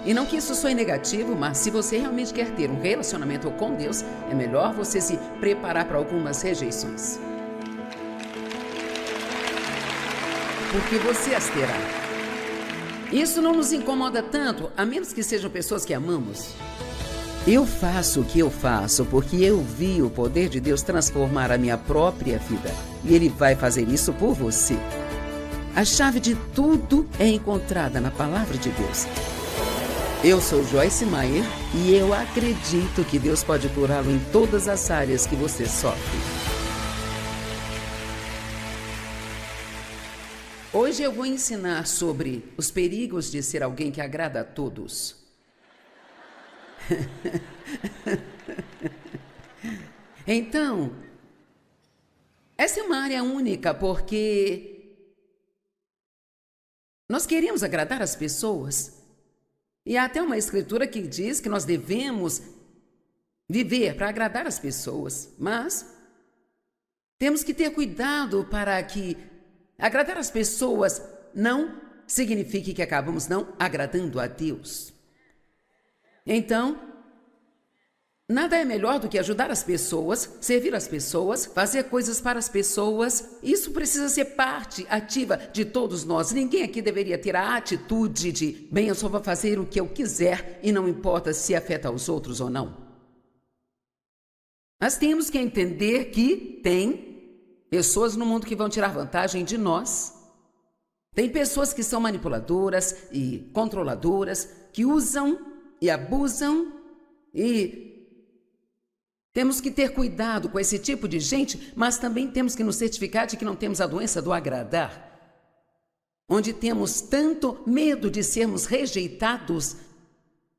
E não que isso soe negativo, mas se você realmente quer ter um relacionamento com Deus, é melhor você se preparar para algumas rejeições. Porque você as terá. Isso não nos incomoda tanto, a menos que sejam pessoas que amamos. Eu faço o que eu faço porque eu vi o poder de Deus transformar a minha própria vida. E Ele vai fazer isso por você. A chave de tudo é encontrada na Palavra de Deus. Eu sou Joyce Meyer e eu acredito que Deus pode curá-lo em todas as áreas que você sofre. Hoje eu vou ensinar sobre os perigos de ser alguém que agrada a todos. Então, essa é uma área única porque nós queremos agradar as pessoas. E há até uma escritura que diz que nós devemos viver para agradar as pessoas, mas temos que ter cuidado para que agradar as pessoas não signifique que acabamos não agradando a Deus. Então, nada é melhor do que ajudar as pessoas, servir as pessoas, fazer coisas para as pessoas. Isso precisa ser parte ativa de todos nós. Ninguém aqui deveria ter a atitude de, bem, eu só vou fazer o que eu quiser e não importa se afeta os outros ou não. Nós temos que entender que tem pessoas no mundo que vão tirar vantagem de nós. Tem pessoas que são manipuladoras e controladoras, que usam e abusam, e temos que ter cuidado com esse tipo de gente, mas também temos que nos certificar de que não temos a doença do agradar, onde temos tanto medo de sermos rejeitados,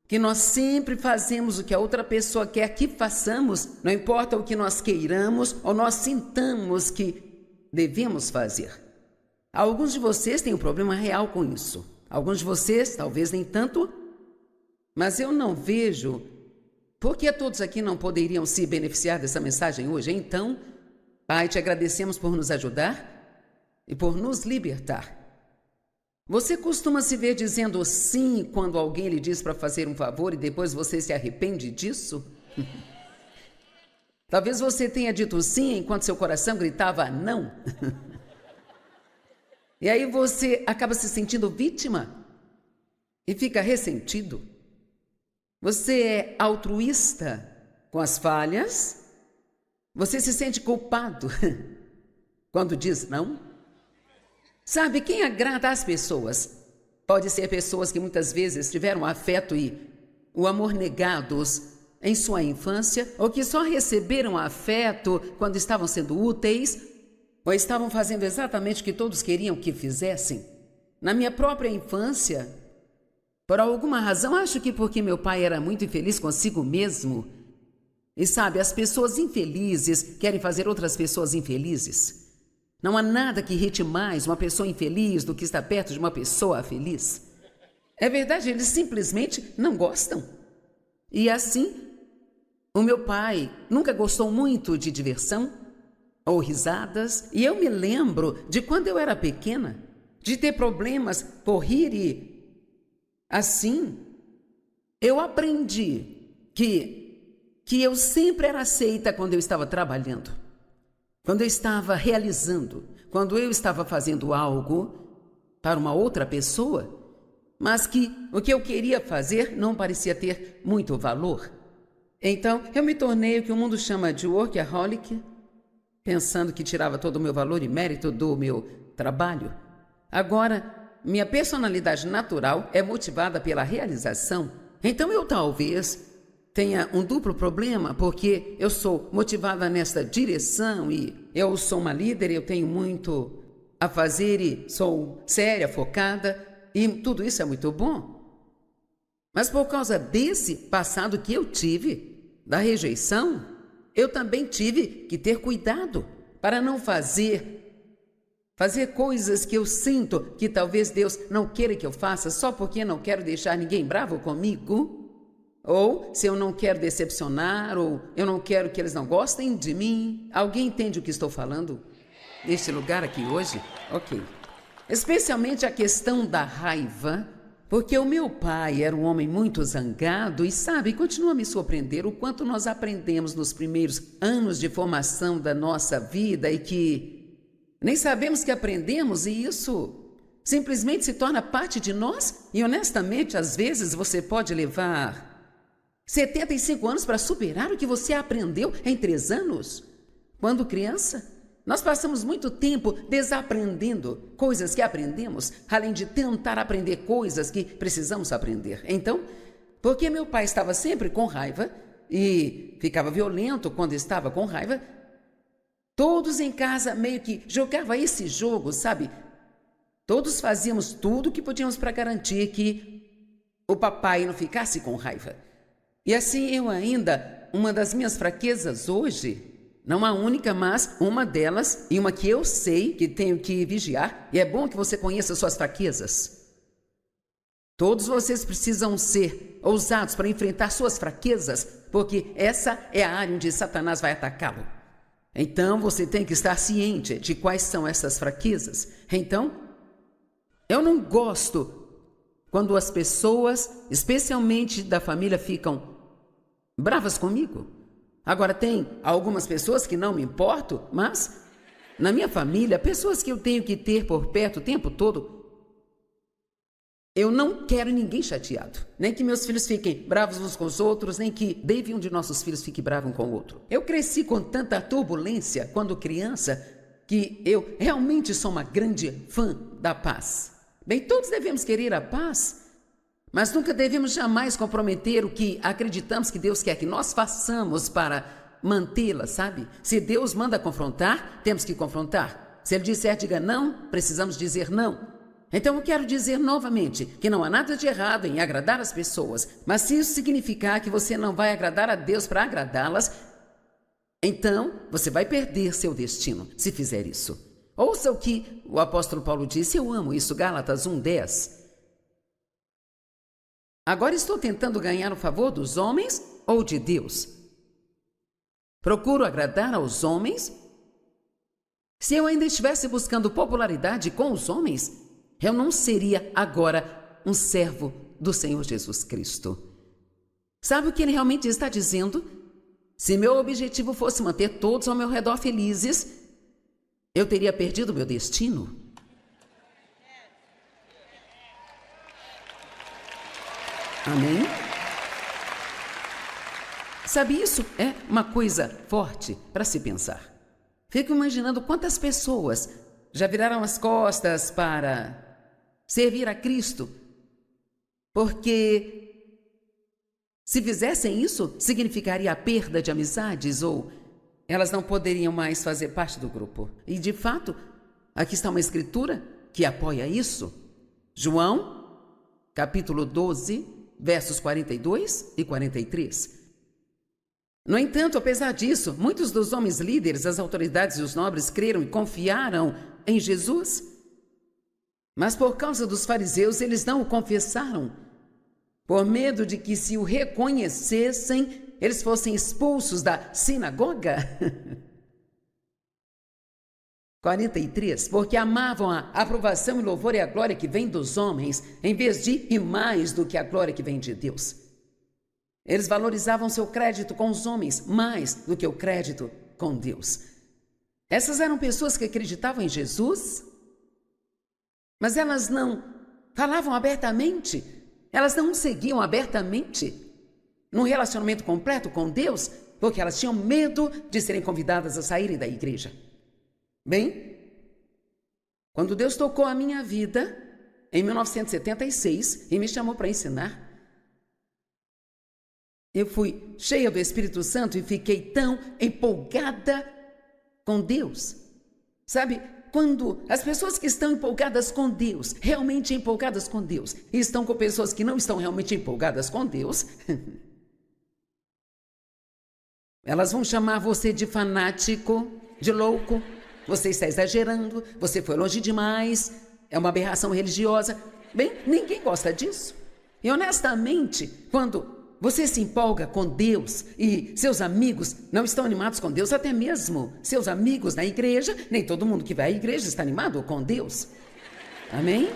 que nós sempre fazemos o que a outra pessoa quer que façamos, não importa o que nós queiramos ou nós sintamos que devemos fazer. Alguns de vocês têm um problema real com isso. Alguns de vocês, talvez nem tanto, mas eu não vejo por que todos aqui não poderiam se beneficiar dessa mensagem hoje. Então, Pai, te agradecemos por nos ajudar e por nos libertar. Você costuma se ver dizendo sim quando alguém lhe diz para fazer um favor e depois você se arrepende disso? Talvez você tenha dito sim enquanto seu coração gritava não. E aí você acaba se sentindo vítima e fica ressentido. Você é altruísta com as falhas? Você se sente culpado quando diz não? Sabe, quem agrada às pessoas pode ser pessoas que muitas vezes tiveram afeto e o amor negados em sua infância, ou que só receberam afeto quando estavam sendo úteis, ou estavam fazendo exatamente o que todos queriam que fizessem. Na minha própria infância, por alguma razão, acho que porque meu pai era muito infeliz consigo mesmo. E sabe, as pessoas infelizes querem fazer outras pessoas infelizes. Não há nada que irrite mais uma pessoa infeliz do que estar perto de uma pessoa feliz. É verdade, eles simplesmente não gostam. E assim, o meu pai nunca gostou muito de diversão ou risadas. E eu me lembro de quando eu era pequena, de ter problemas por rir e assim, eu aprendi que eu sempre era aceita quando eu estava trabalhando, quando eu estava realizando, quando eu estava fazendo algo para uma outra pessoa, mas que o que eu queria fazer não parecia ter muito valor. Então, eu me tornei o que o mundo chama de workaholic, pensando que tirava todo o meu valor e mérito do meu trabalho. Agora, minha personalidade natural é motivada pela realização. Então eu talvez tenha um duplo problema, porque eu sou motivada nesta direção e eu sou uma líder, eu tenho muito a fazer e sou séria, focada, e tudo isso é muito bom. Mas por causa desse passado que eu tive, da rejeição, eu também tive que ter cuidado para não fazer coisas que eu sinto que talvez Deus não queira que eu faça só porque não quero deixar ninguém bravo comigo, ou se eu não quero decepcionar, ou eu não quero que eles não gostem de mim. Alguém entende o que estou falando neste lugar aqui hoje? Ok. Especialmente a questão da raiva Porque o meu pai era um homem muito zangado e, sabe, continua a me surpreender o quanto nós aprendemos nos primeiros anos de formação da nossa vida e que nem sabemos que aprendemos, e isso simplesmente se torna parte de nós. E honestamente, às vezes você pode levar 75 anos para superar o que você aprendeu em 3 anos. Quando criança, nós passamos muito tempo desaprendendo coisas que aprendemos, além de tentar aprender coisas que precisamos aprender. Então, porque meu pai estava sempre com raiva e ficava violento quando estava com raiva, todos em casa meio que jogavam esse jogo, sabe? Todos fazíamos tudo o que podíamos para garantir que o papai não ficasse com raiva. E assim eu ainda, uma das minhas fraquezas hoje, não a única, mas uma delas, e uma que eu sei que tenho que vigiar, e é bom que você conheça suas fraquezas. Todos vocês precisam ser ousados para enfrentar suas fraquezas, porque essa é a área onde Satanás vai atacá-lo. Então, você tem que estar ciente de quais são essas fraquezas. Então, eu não gosto quando as pessoas, especialmente da família, ficam bravas comigo. Agora, tem algumas pessoas que não me importo, mas na minha família, pessoas que eu tenho que ter por perto o tempo todo, eu não quero ninguém chateado. Nem que meus filhos fiquem bravos uns com os outros, nem que Dave, um de nossos filhos, fique bravo um com o outro. Eu cresci com tanta turbulência quando criança que eu realmente sou uma grande fã da paz. Bem, todos devemos querer a paz, mas nunca devemos jamais comprometer o que acreditamos que Deus quer que nós façamos para mantê-la, sabe? Se Deus manda confrontar, temos que confrontar. Se Ele disser diga não, precisamos dizer não. Então eu quero dizer novamente que não há nada de errado em agradar as pessoas, mas se isso significar que você não vai agradar a Deus para agradá-las, então você vai perder seu destino se fizer isso. Ouça o que o apóstolo Paulo disse, eu amo isso, Gálatas 1:10. Agora estou tentando ganhar o favor dos homens ou de Deus? Procuro agradar aos homens? Se eu ainda estivesse buscando popularidade com os homens, eu não seria agora um servo do Senhor Jesus Cristo. Sabe o que ele realmente está dizendo? Se meu objetivo fosse manter todos ao meu redor felizes, eu teria perdido meu destino. Amém? Sabe, isso é uma coisa forte para se pensar. Fico imaginando quantas pessoas já viraram as costas para servir a Cristo, porque se fizessem isso, significaria a perda de amizades ou elas não poderiam mais fazer parte do grupo. E de fato, aqui está uma escritura que apoia isso. João, capítulo 12, versos 42 e 43. No entanto, apesar disso, muitos dos homens líderes, as autoridades e os nobres creram e confiaram em Jesus. Mas por causa dos fariseus, eles não o confessaram, por medo de que, se o reconhecessem, eles fossem expulsos da sinagoga. 43, porque amavam a aprovação e louvor e a glória que vem dos homens, em vez de e mais do que a glória que vem de Deus. Eles valorizavam seu crédito com os homens mais do que o crédito com Deus. Essas eram pessoas que acreditavam em Jesus, mas elas não falavam abertamente, elas não seguiam abertamente num relacionamento completo com Deus, porque elas tinham medo de serem convidadas a saírem da igreja. Bem, quando Deus tocou a minha vida, em 1976, e me chamou para ensinar, eu fui cheia do Espírito Santo e fiquei tão empolgada com Deus. Sabe, quando as pessoas que estão empolgadas com Deus, realmente empolgadas com Deus, e estão com pessoas que não estão realmente empolgadas com Deus, elas vão chamar você de fanático, de louco, você está exagerando, você foi longe demais, é uma aberração religiosa. Bem, ninguém gosta disso. E honestamente, quando você se empolga com Deus e seus amigos não estão animados com Deus, até mesmo seus amigos na igreja, nem todo mundo que vai à igreja está animado com Deus. Amém?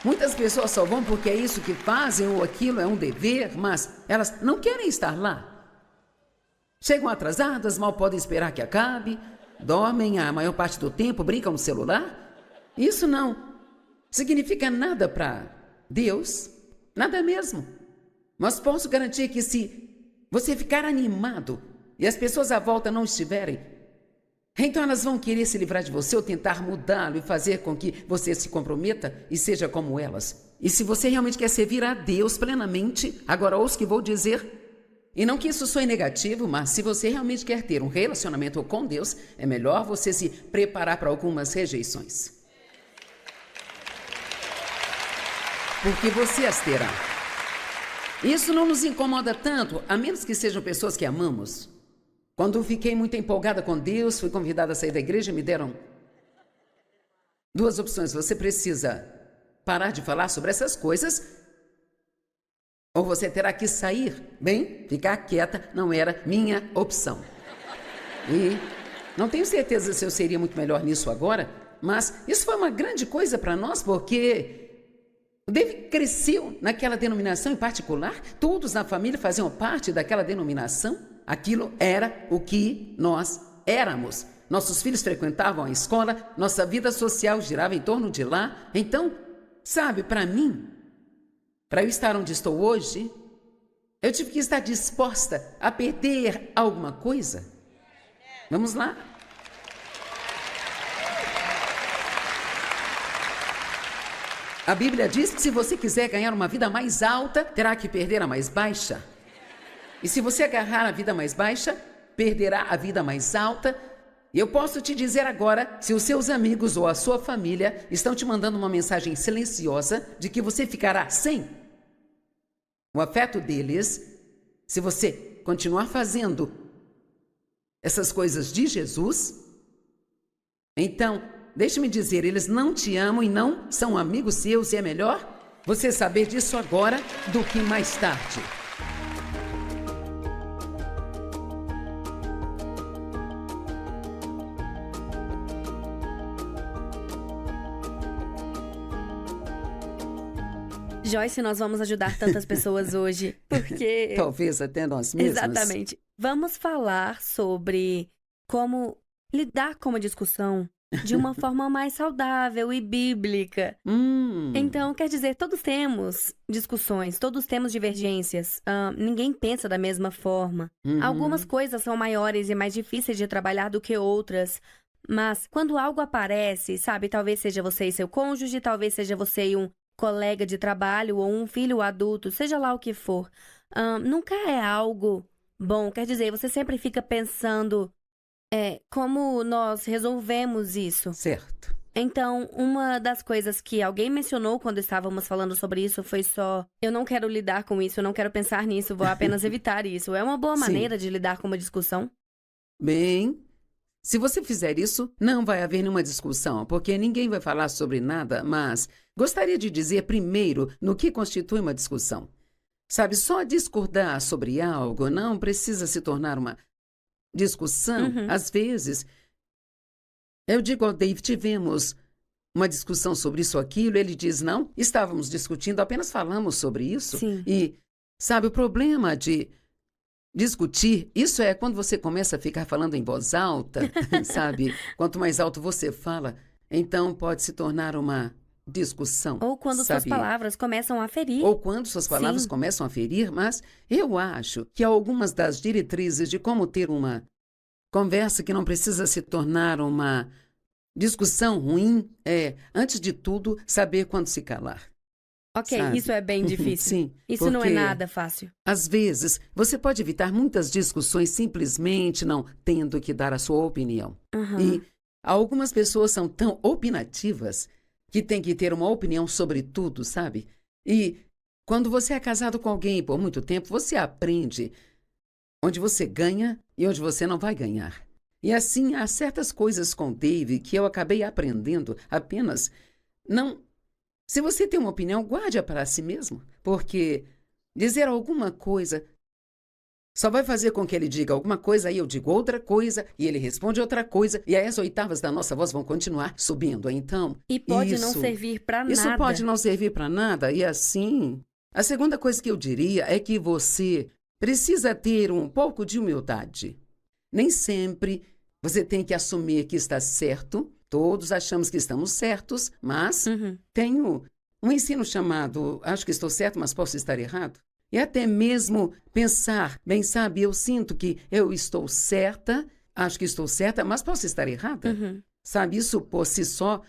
Muitas pessoas só vão porque é isso que fazem ou aquilo é um dever, mas elas não querem estar lá. Chegam atrasadas, mal podem esperar que acabe, dormem a maior parte do tempo, brincam no celular. Isso não significa nada para Deus, nada mesmo. Mas posso garantir que se você ficar animado e as pessoas à volta não estiverem, então elas vão querer se livrar de você ou tentar mudá-lo e fazer com que você se comprometa e seja como elas. E se você realmente quer servir a Deus plenamente, agora ouça o que vou dizer. E não que isso soe negativo, mas se você realmente quer ter um relacionamento com Deus, é melhor você se preparar para algumas rejeições. Porque você as terá. Isso não nos incomoda tanto, a menos que sejam pessoas que amamos. Quando fiquei muito empolgada com Deus, fui convidada a sair da igreja e me deram duas opções. Você precisa parar de falar sobre essas coisas, ou você terá que sair. Bem, ficar quieta não era minha opção. E não tenho certeza se eu seria muito melhor nisso agora, mas isso foi uma grande coisa para nós, porque o David cresceu naquela denominação em particular, todos na família faziam parte daquela denominação, aquilo era o que nós éramos. Nossos filhos frequentavam a escola, nossa vida social girava em torno de lá. Então, sabe, para mim, para eu estar onde estou hoje, eu tive que estar disposta a perder alguma coisa. Vamos lá? A Bíblia diz que se você quiser ganhar uma vida mais alta, terá que perder a mais baixa. E se você agarrar a vida mais baixa, perderá a vida mais alta. E eu posso te dizer agora, se os seus amigos ou a sua família estão te mandando uma mensagem silenciosa de que você ficará sem o afeto deles, se você continuar fazendo essas coisas de Jesus, então, deixe-me dizer, eles não te amam e não são amigos seus, e é melhor você saber disso agora do que mais tarde. Joyce, nós vamos ajudar tantas pessoas hoje, porque... Talvez até nós mesmos. Exatamente. Vamos falar sobre como lidar com uma discussão de uma forma mais saudável e bíblica. Então, quer dizer, todos temos discussões, todos temos divergências. Ninguém pensa da mesma forma. Algumas coisas são maiores e mais difíceis de trabalhar do que outras. Mas quando algo aparece, sabe, talvez seja você e seu cônjuge, talvez seja você e um colega de trabalho ou um filho adulto, seja lá o que for, nunca é algo bom. Quer dizer, você sempre fica pensando como nós resolvemos isso. Certo. Então, uma das coisas que alguém mencionou quando estávamos falando sobre isso foi só: eu não quero lidar com isso, eu não quero pensar nisso, vou apenas evitar isso. É uma boa maneira de lidar com uma discussão? Bem, se você fizer isso, não vai haver nenhuma discussão, porque ninguém vai falar sobre nada, mas gostaria de dizer primeiro no que constitui uma discussão. Sabe, só discordar sobre algo não precisa se tornar uma discussão. Às vezes, eu digo ao Dave, tivemos uma discussão sobre isso ou aquilo, ele diz, não, estávamos discutindo, apenas falamos sobre isso. Sim. E, sabe, o problema de discutir, isso é quando você começa a ficar falando em voz alta, sabe? Quanto mais alto você fala, então pode se tornar uma discussão. Ou quando suas palavras começam a ferir. Ou quando suas palavras começam a ferir, mas eu acho que algumas das diretrizes de como ter uma conversa que não precisa se tornar uma discussão ruim é, antes de tudo, saber quando se calar. Ok, sabe? Isso é bem difícil. Sim. Isso não é nada fácil. Às vezes, você pode evitar muitas discussões simplesmente não tendo que dar a sua opinião. E algumas pessoas são tão opinativas que têm que ter uma opinião sobre tudo, sabe? E quando você é casado com alguém por muito tempo, você aprende onde você ganha e onde você não vai ganhar. E assim, há certas coisas com Dave que eu acabei aprendendo apenas não... Se você tem uma opinião, guarde-a para si mesmo, porque dizer alguma coisa só vai fazer com que ele diga alguma coisa, aí eu digo outra coisa, e ele responde outra coisa, e aí as oitavas da nossa voz vão continuar subindo. Então, e pode não servir para nada. Isso pode não servir para nada, e assim... A segunda coisa que eu diria é que você precisa ter um pouco de humildade. Nem sempre você tem que assumir que está certo. Todos achamos que estamos certos, mas tenho um ensino chamado acho que estou certo, mas posso estar errado. E até mesmo pensar, bem sabe, eu sinto que eu estou certa, acho que estou certa, mas posso estar errada. Sabe, isso por si só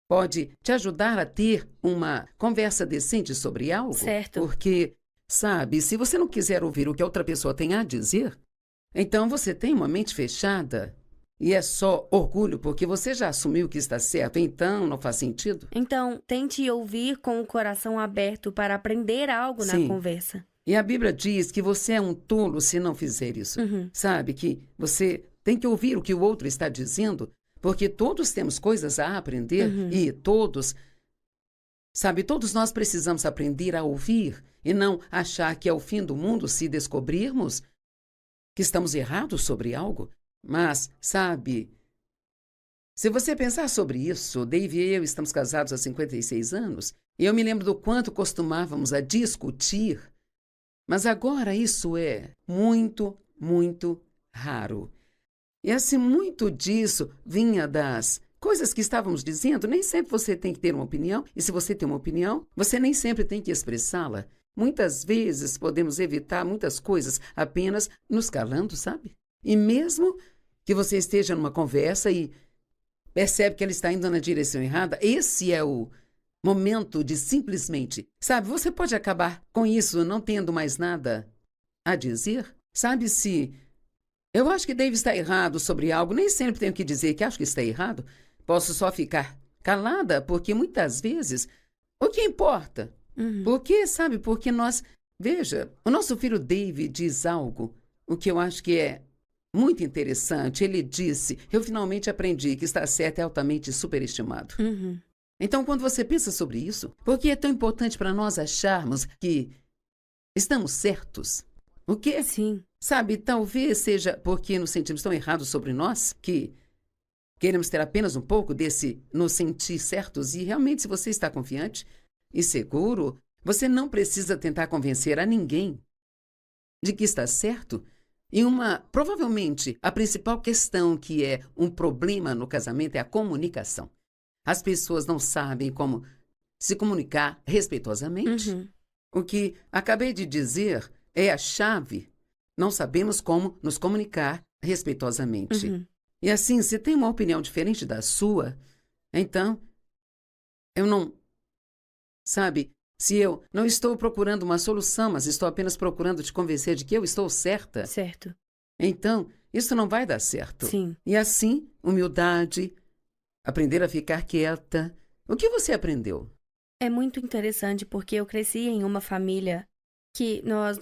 pode te ajudar a ter uma conversa decente sobre algo. Certo. Porque, sabe, se você não quiser ouvir o que a outra pessoa tem a dizer, então você tem uma mente fechada e é só orgulho porque você já assumiu que está certo, então não faz sentido. Então, tente ouvir com o coração aberto para aprender algo na conversa. E a Bíblia diz que você é um tolo se não fizer isso. Sabe, que você tem que ouvir o que o outro está dizendo, porque todos temos coisas a aprender e todos nós precisamos aprender a ouvir e não achar que é o fim do mundo se descobrirmos que estamos errados sobre algo. Mas, sabe, se você pensar sobre isso, Dave e eu estamos casados há 56 anos, e eu me lembro do quanto costumávamos a discutir, mas agora isso é muito, muito raro. E assim, muito disso vinha das coisas que estávamos dizendo. Nem sempre você tem que ter uma opinião, e se você tem uma opinião, você nem sempre tem que expressá-la. Muitas vezes podemos evitar muitas coisas apenas nos calando, sabe? E mesmo que você esteja numa conversa e percebe que ela está indo na direção errada, esse é o momento de simplesmente, sabe, você pode acabar com isso não tendo mais nada a dizer. Sabe, se eu acho que Dave está errado sobre algo, nem sempre tenho que dizer que acho que está errado. Posso só ficar calada, porque muitas vezes, o que importa? Porque, sabe, porque veja, o nosso filho Dave diz algo, o que eu acho que é muito interessante. Ele disse, eu finalmente aprendi que estar certo é altamente superestimado. Então, quando você pensa sobre isso, por que é tão importante para nós acharmos que estamos certos? O quê? Sim. Sabe, talvez seja porque nos sentimos tão errados sobre nós que queremos ter apenas um pouco desse nos sentir certos. E realmente, se você está confiante e seguro, você não precisa tentar convencer a ninguém de que está certo. E provavelmente, a principal questão que é um problema no casamento é a comunicação. As pessoas não sabem como se comunicar respeitosamente. O que acabei de dizer é a chave. Não sabemos como nos comunicar respeitosamente. E assim, se tem uma opinião diferente da sua, então, eu não... Sabe, se eu não estou procurando uma solução, mas estou apenas procurando te convencer de que eu estou certa. Certo. Então, isso não vai dar certo. Sim. E assim, humildade, aprender a ficar quieta. O que você aprendeu? É muito interessante porque eu cresci em uma família que nós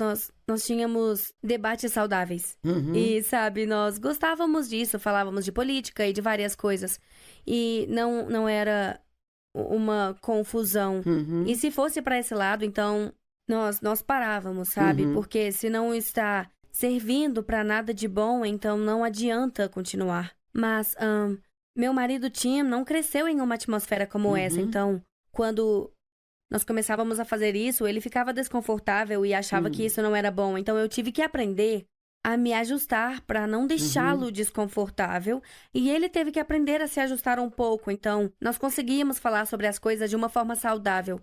tínhamos debates saudáveis. E, sabe, nós gostávamos disso, falávamos de política e de várias coisas. E não era uma confusão. E se fosse para esse lado, então nós parávamos, sabe? Porque se não está servindo para nada de bom, então não adianta continuar. Mas meu marido Tim não cresceu em uma atmosfera como essa, então quando nós começávamos a fazer isso, ele ficava desconfortável e achava que isso não era bom. Então eu tive que aprender a me ajustar para não deixá-lo desconfortável. E ele teve que aprender a se ajustar um pouco. Então nós conseguíamos falar sobre as coisas de uma forma saudável.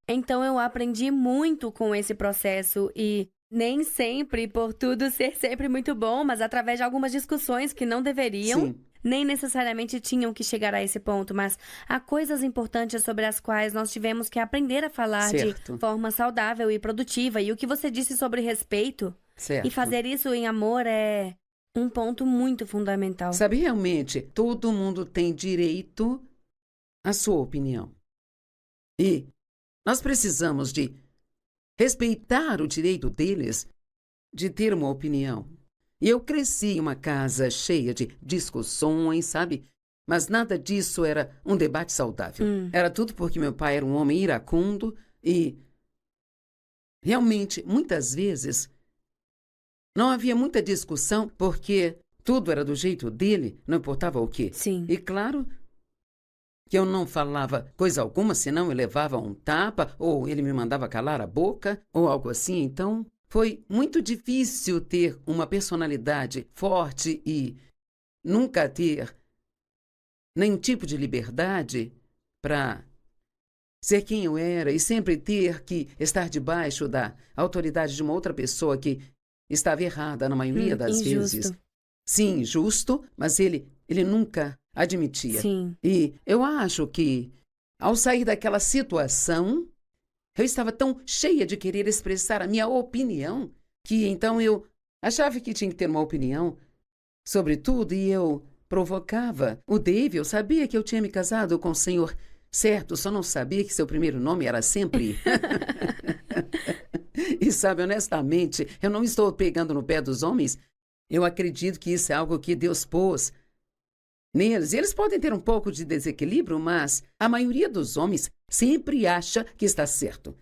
Então eu aprendi muito com esse processo e nem sempre por tudo ser sempre muito bom, mas através de algumas discussões que não deveriam... Sim. Nem necessariamente tinham que chegar a esse ponto, mas há coisas importantes sobre as quais nós tivemos que aprender a falar de forma saudável e produtiva. E o que você disse sobre respeito e fazer isso em amor é um ponto muito fundamental. Sabe, realmente, todo mundo tem direito à sua opinião. E nós precisamos de respeitar o direito deles de ter uma opinião. E eu cresci em uma casa cheia de discussões, sabe? Mas nada disso era um debate saudável. Era tudo porque meu pai era um homem iracundo e... Realmente, muitas vezes, não havia muita discussão, porque tudo era do jeito dele, não importava o quê. Sim. E claro que eu não falava coisa alguma, senão eu levava um tapa, ou ele me mandava calar a boca, ou algo assim. Então, foi muito difícil ter uma personalidade forte e nunca ter nenhum tipo de liberdade para ser quem eu era e sempre ter que estar debaixo da autoridade de uma outra pessoa que estava errada na maioria das vezes. Sim, justo, mas ele nunca admitia. Sim. E eu acho que, ao sair daquela situação, eu estava tão cheia de querer expressar a minha opinião, que então eu achava que tinha que ter uma opinião sobre tudo e eu provocava o Dave. Eu sabia que eu tinha me casado com o senhor certo, só não sabia que seu primeiro nome era sempre... E sabe, honestamente, eu não estou pegando no pé dos homens. Eu acredito que isso é algo que Deus pôs neles. Eles podem ter um pouco de desequilíbrio, mas a maioria dos homens sempre acha que está certo.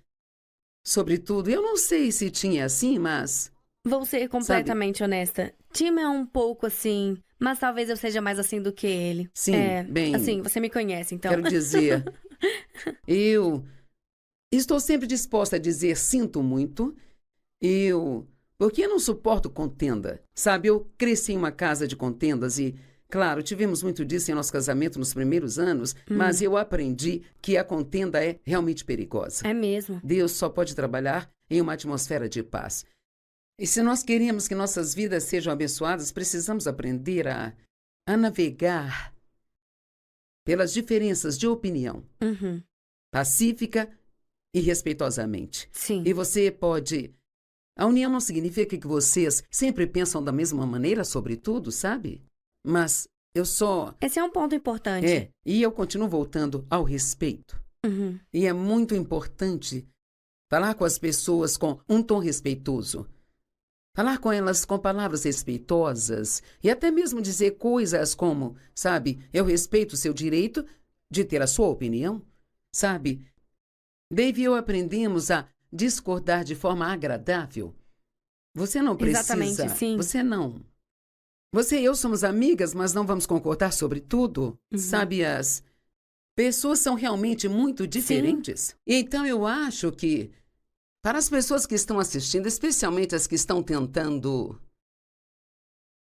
Sobretudo, eu não sei se tinha assim, mas... Vou ser completamente honesta. Tim é um pouco assim, mas talvez eu seja mais assim do que ele. Sim, bem... Assim, você me conhece, então. Quero dizer, eu estou sempre disposta a dizer sinto muito. Porque eu não suporto contenda, sabe? Eu cresci em uma casa de contendas e, claro, tivemos muito disso em nosso casamento nos primeiros anos, mas eu aprendi que a contenda é realmente perigosa. É mesmo. Deus só pode trabalhar em uma atmosfera de paz. E se nós queremos que nossas vidas sejam abençoadas, precisamos aprender a navegar pelas diferenças de opinião, pacífica e respeitosamente. Sim. E você pode... A união não significa que vocês sempre pensam da mesma maneira sobre tudo, sabe? Mas eu só... Esse é um ponto importante. E eu continuo voltando ao respeito. E é muito importante falar com as pessoas com um tom respeitoso. Falar com elas com palavras respeitosas e até mesmo dizer coisas como, sabe, eu respeito o seu direito de ter a sua opinião, sabe? Dave e eu aprendemos a discordar de forma agradável. Você não precisa... Exatamente, sim. Você não... Você e eu somos amigas, mas não vamos concordar sobre tudo. Sabe, as pessoas são realmente muito diferentes. Sim. E então eu acho que, para as pessoas que estão assistindo, especialmente as que estão tentando...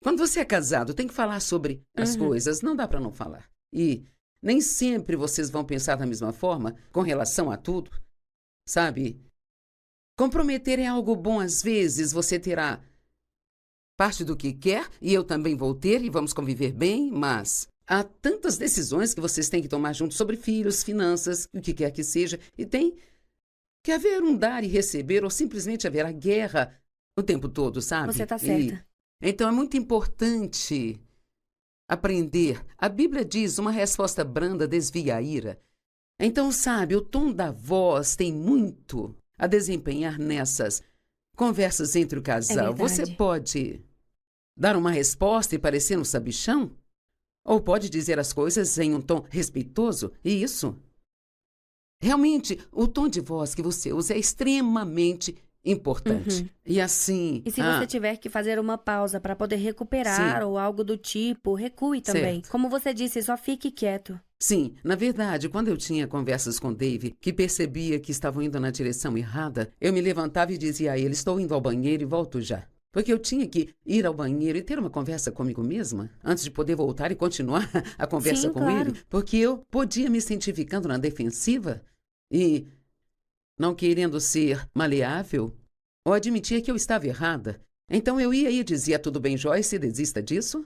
Quando você é casado, tem que falar sobre as coisas. Não dá para não falar. E nem sempre vocês vão pensar da mesma forma com relação a tudo. Sabe? Comprometer é algo bom. Às vezes você terá parte do que quer e eu também vou ter e vamos conviver bem, mas há tantas decisões que vocês têm que tomar juntos sobre filhos, finanças, o que quer que seja, e tem que haver um dar e receber ou simplesmente haverá guerra o tempo todo, sabe? Você está certa. Então é muito importante aprender. A Bíblia diz, uma resposta branda desvia a ira. Então, sabe, o tom da voz tem muito a desempenhar nessas conversas entre o casal. Você pode dar uma resposta e parecer um sabichão? Ou pode dizer as coisas em um tom respeitoso? E isso, realmente, o tom de voz que você usa é extremamente importante. E assim... E se você tiver que fazer uma pausa para poder recuperar ou algo do tipo, recue também. Certo. Como você disse, só fique quieto. Sim, na verdade, quando eu tinha conversas com Dave, que percebia que estavam indo na direção errada, eu me levantava e dizia a ele, estou indo ao banheiro e volto já. Porque eu tinha que ir ao banheiro e ter uma conversa comigo mesma, antes de poder voltar e continuar a conversa com ele. Porque eu podia me sentir ficando na defensiva e não querendo ser maleável, ou admitir que eu estava errada. Então eu ia e dizia, tudo bem, Joyce, desista disso.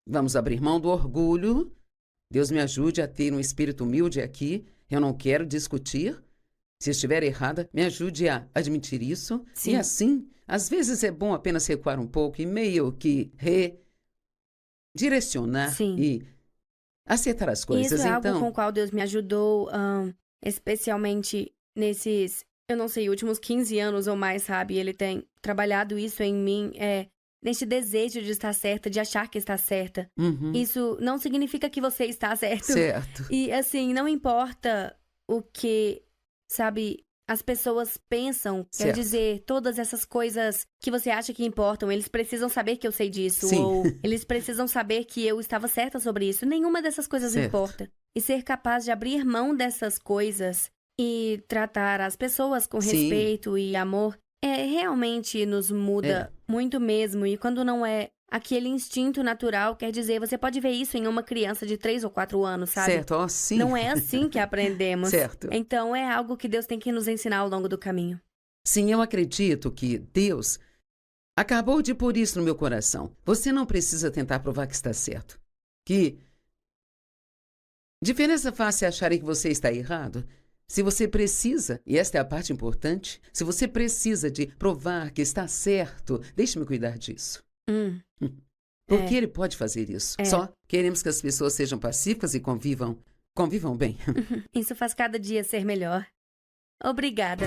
Vamos abrir mão do orgulho. Deus me ajude a ter um espírito humilde aqui. Eu não quero discutir. Se estiver errada, me ajude a admitir isso. Sim. E assim, às vezes é bom apenas recuar um pouco e meio que redirecionar e acertar as coisas. Isso é algo com o qual Deus me ajudou, especialmente nesses, eu não sei, últimos 15 anos ou mais, sabe? Ele tem trabalhado isso em mim, neste desejo de estar certa, de achar que está certa. Isso não significa que você está certo. Certo. E, assim, não importa o que, sabe, as pessoas pensam, quer Certo. dizer, todas essas coisas que você acha que importam, eles precisam saber que eu sei disso, Sim. ou eles precisam saber que eu estava certa sobre isso. Nenhuma dessas coisas Certo. importa. E ser capaz de abrir mão dessas coisas e tratar as pessoas com Sim. respeito e amor, realmente nos muda muito mesmo. E quando não é aquele instinto natural, quer dizer, você pode ver isso em uma criança de 3 ou 4 anos, sabe? Certo, ó, sim. Não é assim que aprendemos. Certo. Então, é algo que Deus tem que nos ensinar ao longo do caminho. Sim, eu acredito que Deus acabou de pôr isso no meu coração. Você não precisa tentar provar que está certo. Que diferença faz se acharem que você está errado? Se você precisa, e esta é a parte importante, se você precisa de provar que está certo, deixe-me cuidar disso. Porque ele pode fazer isso. Só queremos que as pessoas sejam pacíficas e convivam bem. Isso faz cada dia ser melhor. Obrigada.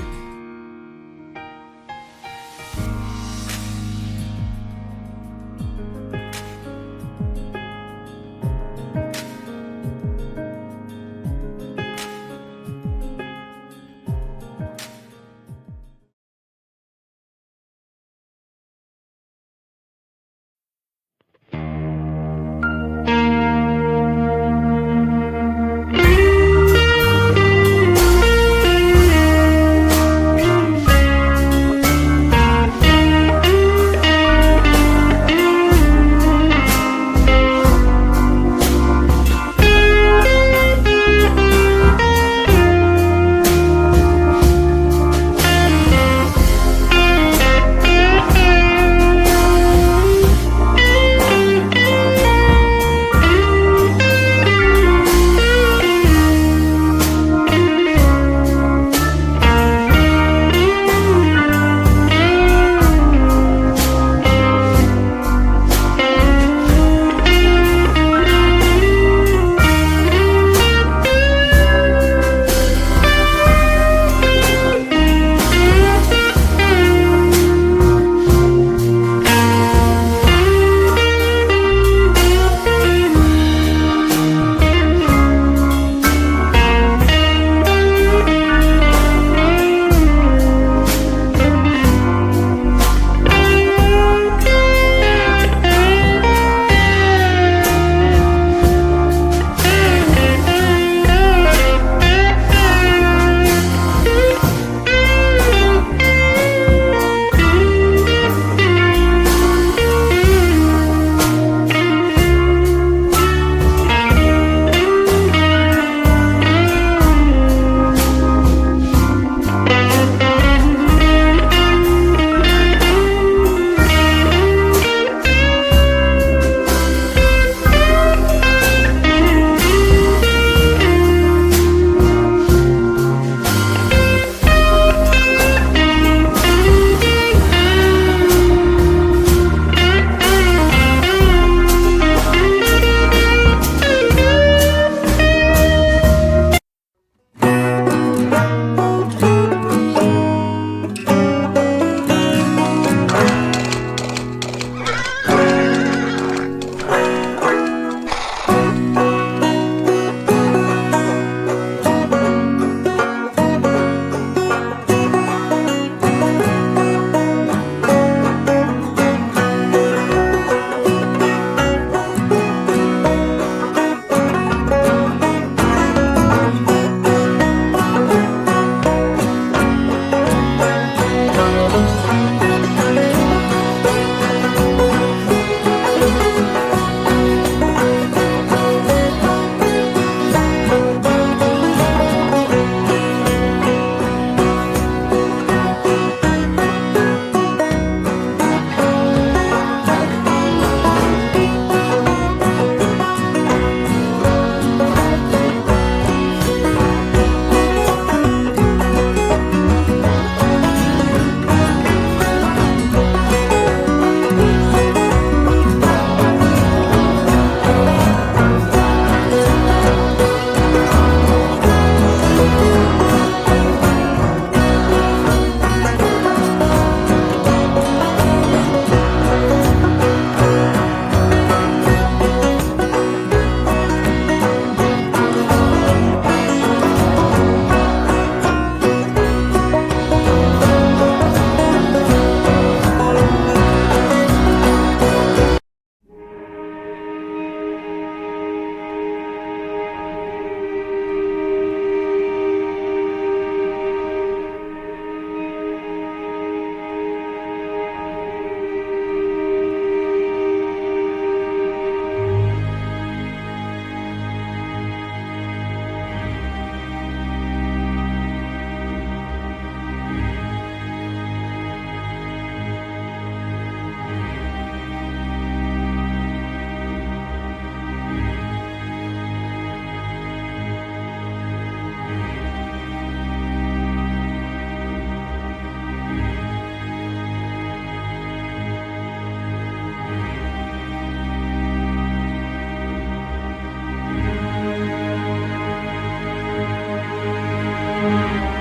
Música